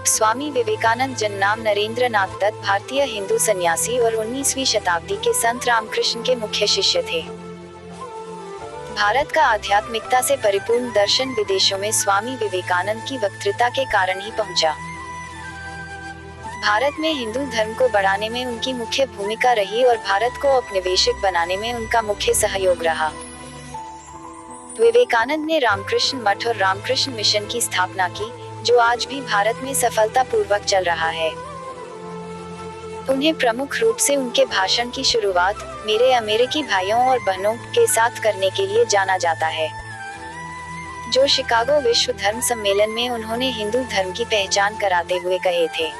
स्वामी विवेकानंद जन्म नरेंद्र नाथ दत्त भारतीय हिंदू सन्यासी और 19वीं शताब्दी के संत रामकृष्ण के मुख्य शिष्य थे। भारत का आध्यात्मिकता से परिपूर्ण दर्शन विदेशों में स्वामी विवेकानंद की वक्तृता के कारण ही पहुंचा। भारत में हिंदू धर्म को बढ़ाने में उनकी मुख्य भूमिका रही और भारत को औपनिवेशिक बनाने में उनका मुख्य सहयोग रहा। विवेकानंद ने रामकृष्ण मठ और रामकृष्ण मिशन की स्थापना की, जो आज भी भारत में सफलतापूर्वक चल रहा है। उन्हें प्रमुख रूप से उनके भाषण की शुरुआत मेरे अमेरिकी भाइयों और बहनों के साथ करने के लिए जाना जाता है, जो शिकागो विश्व धर्म सम्मेलन में उन्होंने हिंदू धर्म की पहचान कराते हुए कहे थे।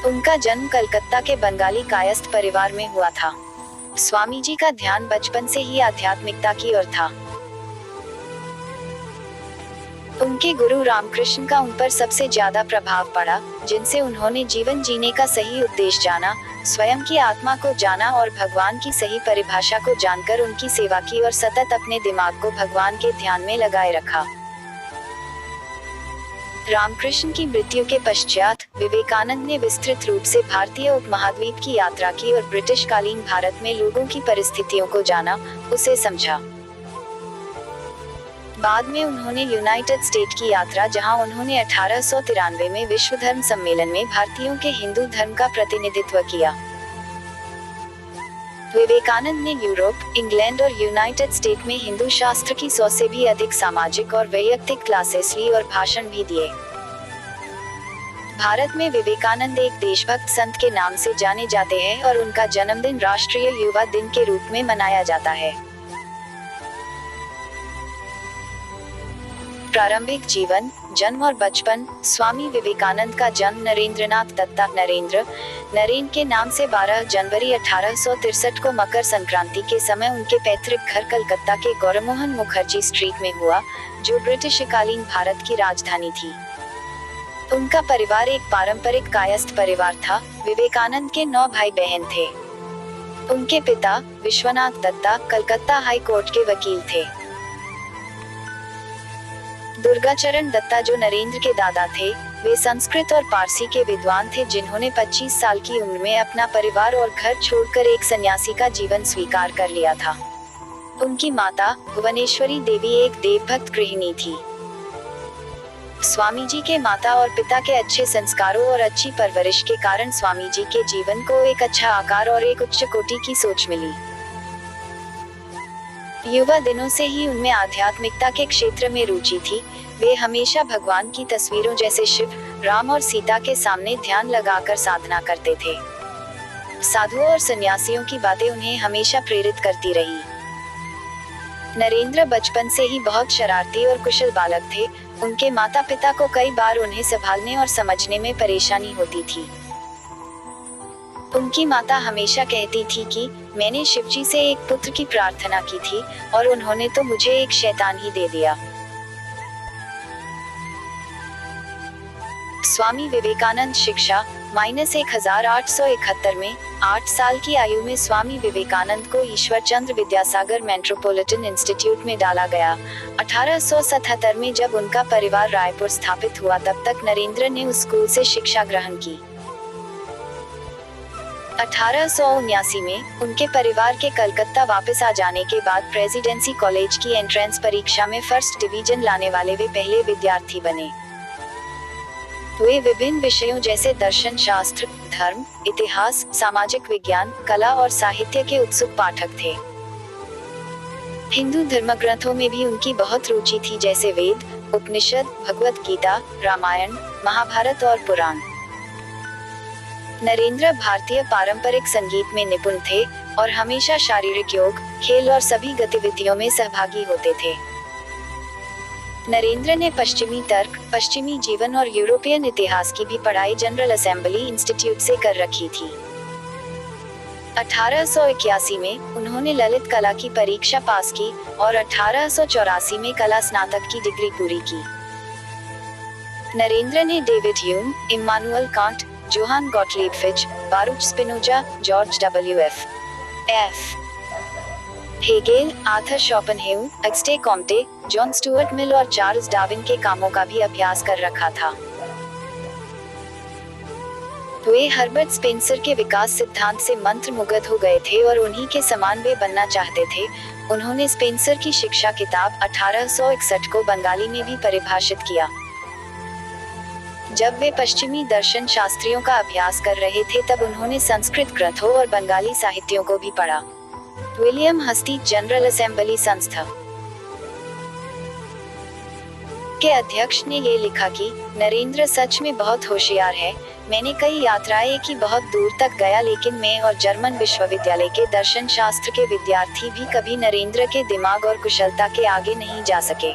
उनका जन्म कलकत्ता के बंगाली कायस्थ परिवार में हुआ था। स्वामी जी का ध्यान बचपन से ही आध्यात्मिकता की ओर था। उनके गुरु रामकृष्ण का उन पर सबसे ज्यादा प्रभाव पड़ा, जिनसे उन्होंने जीवन जीने का सही उद्देश्य जाना, स्वयं की आत्मा को जाना और भगवान की सही परिभाषा को जानकर उनकी सेवा की और सतत अपने दिमाग को भगवान के ध्यान में लगाए रखा। रामकृष्ण की मृत्यु के पश्चात विवेकानंद ने विस्तृत रूप से भारतीय उपमहाद्वीप की यात्रा की और ब्रिटिश कालीन भारत में लोगों की परिस्थितियों को जाना, उसे समझा। बाद में उन्होंने यूनाइटेड स्टेट की यात्रा, जहां उन्होंने 1893 में विश्व धर्म सम्मेलन में भारतीयों के हिंदू धर्म का प्रतिनिधित्व किया। विवेकानंद ने यूरोप, इंग्लैंड और यूनाइटेड स्टेट में हिंदू शास्त्र की 100 से भी अधिक सामाजिक और वैयक्तिक क्लासेस ली और भाषण भी दिए। भारत में विवेकानंद एक देशभक्त संत के नाम से जाने जाते हैं और उनका जन्मदिन राष्ट्रीय युवा दिन के रूप में मनाया जाता है। प्रारंभिक जीवन, जन्म और बचपन। स्वामी विवेकानंद का जन्म नरेंद्रनाथ दत्ता नरेंद्र के नाम से 12 जनवरी 1863 को मकर संक्रांति के समय उनके पैतृक घर कलकत्ता के गौरमोहन मुखर्जी स्ट्रीट में हुआ, जो ब्रिटिशकालीन भारत की राजधानी थी। उनका परिवार एक पारंपरिक कायस्थ परिवार था। विवेकानंद के 9 भाई बहन थे। उनके पिता विश्वनाथ दत्ता कलकत्ता हाई कोर्ट के वकील थे। दुर्गाचरण दत्ता, जो नरेंद्र के दादा थे, वे संस्कृत और पारसी के विद्वान थे, जिन्होंने 25 साल की उम्र में अपना परिवार और घर छोड़कर एक सन्यासी का जीवन स्वीकार कर लिया था। उनकी माता भुवनेश्वरी देवी एक देवभक्त गृहिणी थी। स्वामी जी के माता और पिता के अच्छे संस्कारों और अच्छी परवरिश के कारण स्वामी जी के जीवन को एक अच्छा आकार और एक उच्च कोटि की सोच मिली। युवा दिनों से ही उनमें आध्यात्मिकता के क्षेत्र में रुचि थी। वे हमेशा भगवान की तस्वीरों जैसे शिव, राम और सीता के सामने ध्यान लगाकर साधना करते थे। साधुओं और सन्यासियों की बातें उन्हें हमेशा प्रेरित करती रही। नरेंद्र बचपन से ही बहुत शरारती और कुशल बालक थे। उनके माता पिता को कई बार उन्हें संभालने और समझने में परेशानी होती थी। उनकी माता हमेशा कहती थी कि मैंने शिवजी से एक पुत्र की प्रार्थना की थी और उन्होंने तो मुझे एक शैतान ही दे दिया। स्वामी विवेकानंद शिक्षा -1871 में 8 साल की आयु में स्वामी विवेकानंद को ईश्वर चंद्र विद्यासागर मेट्रोपॉलिटन इंस्टीट्यूट में डाला गया। 1877 में जब उनका परिवार रायपुर स्थापित हुआ, तब तक नरेंद्र ने उस स्कूल से शिक्षा ग्रहण की। 1879 में उनके परिवार के कलकत्ता वापस आ जाने के बाद प्रेसिडेंसी कॉलेज की एंट्रेंस परीक्षा में फर्स्ट डिवीजन लाने वाले वे पहले विद्यार्थी बने। वे विभिन्न विषयों जैसे दर्शन शास्त्र, धर्म, इतिहास, सामाजिक विज्ञान, कला और साहित्य के उत्सुक पाठक थे। हिंदू धर्म ग्रंथों में भी उनकी बहुत रुचि थी, जैसे वेद, उपनिषद, भगवत गीता, रामायण, महाभारत और पुराण। नरेंद्र भारतीय पारंपरिक संगीत में निपुण थे और हमेशा शारीरिक योग, खेल और सभी गतिविधियों में सहभागी होते थे। नरेंद्र ने पश्चिमी तर्क, पश्चिमी जीवन और यूरोपियन इतिहास की भी पढ़ाई जनरल असेंबली इंस्टीट्यूट से कर रखी थी। 1881 में उन्होंने ललित कला की परीक्षा पास की और 1884 में कला स्नातक की डिग्री पूरी की। नरेंद्र ने David Hume, Immanuel Kant, Johann Gottlieb Fichte, Baruch Spinoza, George W F. Hegel, Arthur Schopenhauer, Auguste Comte, John Stuart Mill और चार्ल्स डार्विन के कामों का भी अभ्यास कर रखा था। वे हर्बर्ट स्पेंसर के विकास सिद्धांत से मंत्रमुग्ध हो गए थे और उन्हीं के समान वे बनना चाहते थे। उन्होंने स्पेंसर की शिक्षा किताब 1861 को बंगाली में भी परिभाषित किया। जब वे पश्चिमी दर्शन शास्त्रियों का अभ्यास कर रहे थे तब उन्होंने संस्कृत ग्रंथों और बंगाली साहित्यों को भी पढ़ा। विलियम हस्ती जनरल असेंबली संस्था के अध्यक्ष ने ये लिखा कि नरेंद्र सच में बहुत होशियार है। मैंने कई यात्राएं की, बहुत दूर तक गया, लेकिन मैं और जर्मन विश्वविद्यालय के दर्शन शास्त्र के विद्यार्थी भी कभी नरेंद्र के दिमाग और कुशलता के आगे नहीं जा सके।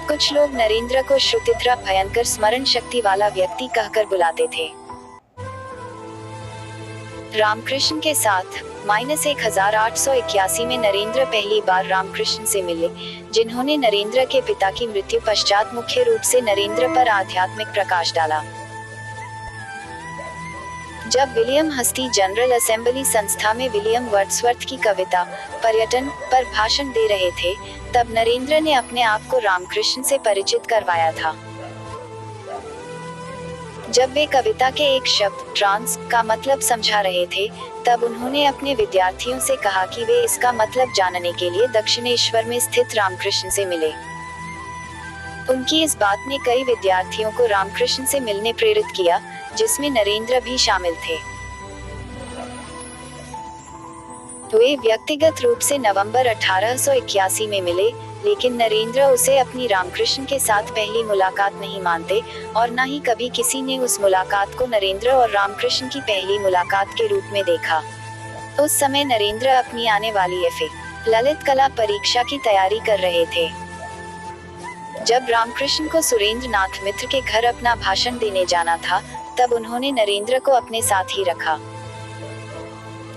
कुछ लोग नरेंद्र को श्रुतिधर, भयंकर स्मरण शक्ति वाला व्यक्ति कहकर बुलाते थे। रामकृष्ण के साथ -1881 में नरेंद्र पहली बार रामकृष्ण से मिले, जिन्होंने नरेंद्र के पिता की मृत्यु पश्चात मुख्य रूप से नरेंद्र पर आध्यात्मिक प्रकाश डाला। जब विलियम हस्ती जनरल असेंबली संस्था में विलियम वर्ड्सवर्थ की कविता पर्यटन पर भाषण दे रहे थे, तब नरेंद्र ने अपने आप को रामकृष्ण से परिचित करवाया था। जब वे कविता के एक शब्द ट्रांस का मतलब समझा रहे थे, तब उन्होंने अपने विद्यार्थियों से कहा कि वे इसका मतलब जानने के लिए दक्षिणेश्वर में स्थित रामकृष्ण से मिले। उनकी इस बात ने कई विद्यार्थियों को रामकृष्ण से मिलने प्रेरित किया, जिसमें नरेंद्र भी शामिल थे। वे व्यक्तिगत रूप से नवंबर 1881 में मिले, लेकिन नरेंद्र उसे अपनी रामकृष्ण के साथ पहली मुलाकात नहीं मानते और न ही कभी किसी ने उस मुलाकात को नरेंद्र और रामकृष्ण की पहली मुलाकात के रूप में देखा। उस समय नरेंद्र अपनी आने वाली एफए ललित कला परीक्षा की तैयारी कर रहे थे। जब रामकृष्ण को सुरेंद्र नाथ मित्र के घर अपना भाषण देने जाना था, तब उन्होंने नरेंद्र को अपने साथ ही रखा।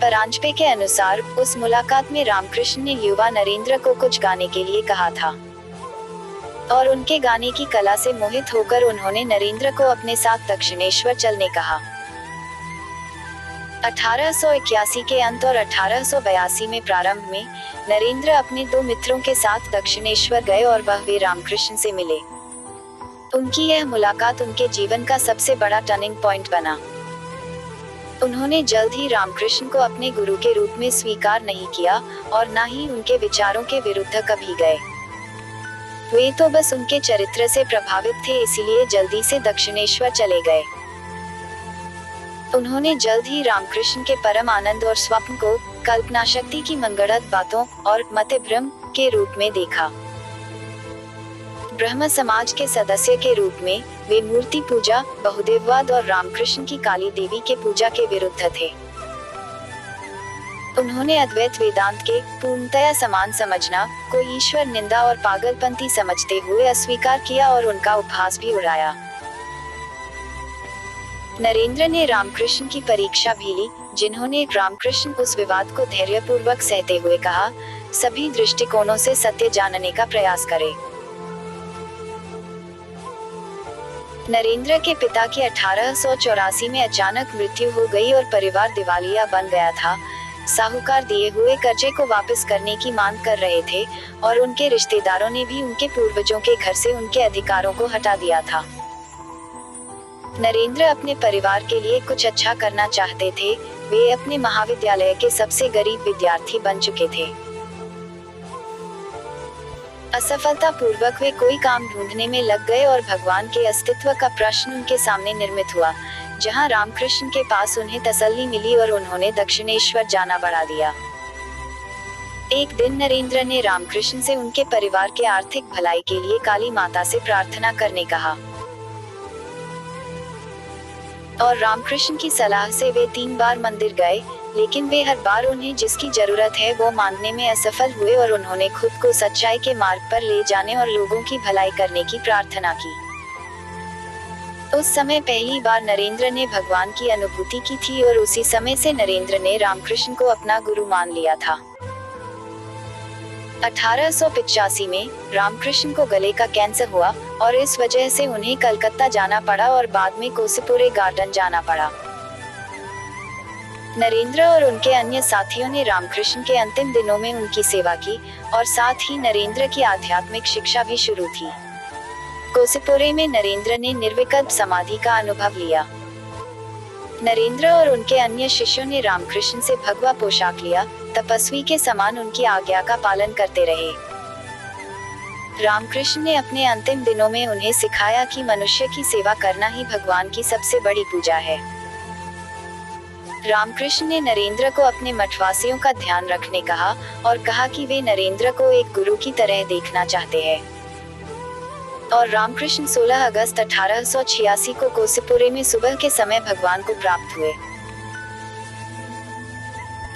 परांजपे के अनुसार उस मुलाकात में रामकृष्ण ने युवा नरेंद्र को कुछ गाने के लिए कहा था और उनके गाने की कला से मोहित होकर उन्होंने नरेंद्र को अपने साथ दक्षिणेश्वर चलने कहा। 1881 के अंत और 1882 में प्रारंभ में नरेंद्र अपने दो मित्रों के साथ दक्षिणेश्वर गए और वह वे रामकृष्ण से मिले। उनकी यह मुलाकात उनके जीवन का सबसे बड़ा टर्निंग पॉइंट बना। उन्होंने जल्द ही रामकृष्ण को अपने गुरु के रूप में स्वीकार नहीं किया और न ही उनके विचारों के विरुद्ध कभी गए। वे तो बस उनके चरित्र से प्रभावित थे, इसीलिए जल्दी से दक्षिणेश्वर चले गए। उन्होंने जल्द ही रामकृष्ण के परम आनंद और स्वप्न को कल्पना शक्ति की मनगढ़ंत बातों और मतभ्रम के रूप में देखा। ब्रह्म समाज के सदस्य के रूप में वे मूर्ति पूजा, बहुदेववाद और रामकृष्ण की काली देवी के पूजा के विरुद्ध थे। उन्होंने अद्वैत वेदांत के पूर्णतया समान समझना को ईश्वर निंदा और पागलपंथी समझते हुए अस्वीकार किया और उनका उपहास भी उड़ाया। नरेंद्र ने रामकृष्ण की परीक्षा भी ली, जिन्होंने रामकृष्ण उस विवाद को धैर्यपूर्वक सहते हुए कहा, सभी दृष्टिकोणों से सत्य जानने का प्रयास करें। नरेंद्र के पिता की 1884 में अचानक मृत्यु हो गई और परिवार दिवालिया बन गया था। साहूकार दिए हुए कर्जे को वापस करने की मांग कर रहे थे और उनके रिश्तेदारों ने भी उनके पूर्वजों के घर से उनके अधिकारों को हटा दिया था। नरेंद्र अपने परिवार के लिए कुछ अच्छा करना चाहते थे। वे अपने महाविद्यालय के सबसे गरीब विद्यार्थी बन चुके थे। असफलता पूर्वक वे कोई काम ढूंढने में लग गए और भगवान के अस्तित्व का प्रश्न उनके सामने निर्मित हुआ, जहां रामकृष्ण के पास उन्हें तसल्ली मिली और उन्होंने दक्षिणेश्वर जाना बढ़ा दिया। एक दिन नरेंद्र ने रामकृष्ण से उनके परिवार के आर्थिक भलाई के लिए काली माता से प्रार्थना करने कहा और रामकृष्ण की सलाह से वे 3 बार मंदिर गए, लेकिन वे हर बार उन्हें जिसकी जरूरत है वो मांगने में असफल हुए और उन्होंने खुद को सच्चाई के मार्ग पर ले जाने और लोगों की भलाई करने की प्रार्थना की। उस समय पहली बार नरेंद्र ने भगवान की अनुभूति की थी और उसी समय से नरेंद्र ने रामकृष्ण को अपना गुरु मान लिया था। 1885 में रामकृष्ण को गले का कैंसर हुआ और इस वजह से उन्हें कलकत्ता जाना पड़ा और बाद में कोसिपुरे गार्डन जाना पड़ा। नरेंद्र और उनके अन्य साथियों ने रामकृष्ण के अंतिम दिनों में उनकी सेवा की और साथ ही नरेंद्र की आध्यात्मिक शिक्षा भी शुरू थी। कोसिपुरे में नरेंद्र ने निर्विकल्प समाधि का अनुभव लिया। नरेंद्र और उनके अन्य शिष्यों ने रामकृष्ण से भगवा पोशाक लिया, तपस्वी के समान उनकी आज्ञा का पालन करते रहे। रामकृष्ण ने अपने अंतिम दिनों में उन्हें सिखाया कि मनुष्य की सेवा करना ही भगवान की सबसे बड़ी पूजा है। रामकृष्ण ने नरेंद्र को अपने मठवासियों का ध्यान रखने कहा और कहा कि वे नरेंद्र को एक गुरु की तरह देखना चाहते हैं। और रामकृष्ण 16 अगस्त 1886 को कोसीपुरे में सुबह के समय भगवान को प्राप्त हुए।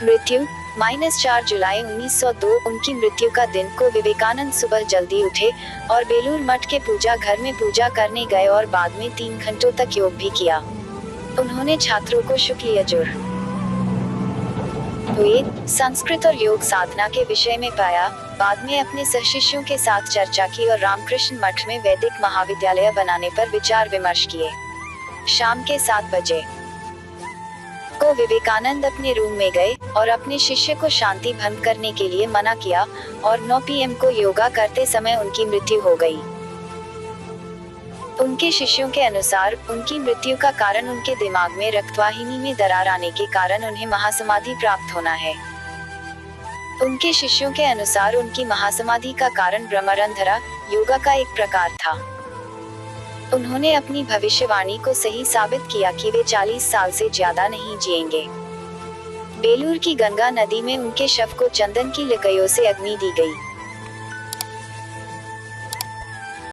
मृत्यु -4 जुलाई 1902। उनकी मृत्यु का दिन को विवेकानंद सुबह जल्दी उठे और बेलूर मठ के पूजा घर में पूजा करने गए और बाद में 3 घंटों तक योग भी किया। उन्होंने छात्रों को शुक्ल यजुर, वेद, संस्कृत और योग साधना के विषय में पाया। बाद में अपने सहशिष्यों के साथ चर्चा की और रामकृष्ण मठ में वैदिक महाविद्यालय बनाने पर विचार विमर्श किए। शाम के 7 बजे को विवेकानंद अपने रूम में गए और अपने शिष्य को शांति भंग करने के लिए मना किया और 9 PM को योगा करते समय उनकी मृत्यु हो गई। उनके शिष्यों के अनुसार उनकी मृत्यु का कारण उनके दिमाग में रक्तवाहिनी में दरार आने के कारण उन्हें महासमाधि प्राप्त होना है। उनके शिष्यों के अनुसार उनकी महासमाधि का कारण ब्रह्मरंध्रा योगा का एक प्रकार था। उन्होंने अपनी भविष्यवाणी को सही साबित किया कि वे 40 साल से ज्यादा नहीं जिएंगे। बेलूर की गंगा नदी में उनके शव को चंदन की लकड़ियों से अग्नि दी गई।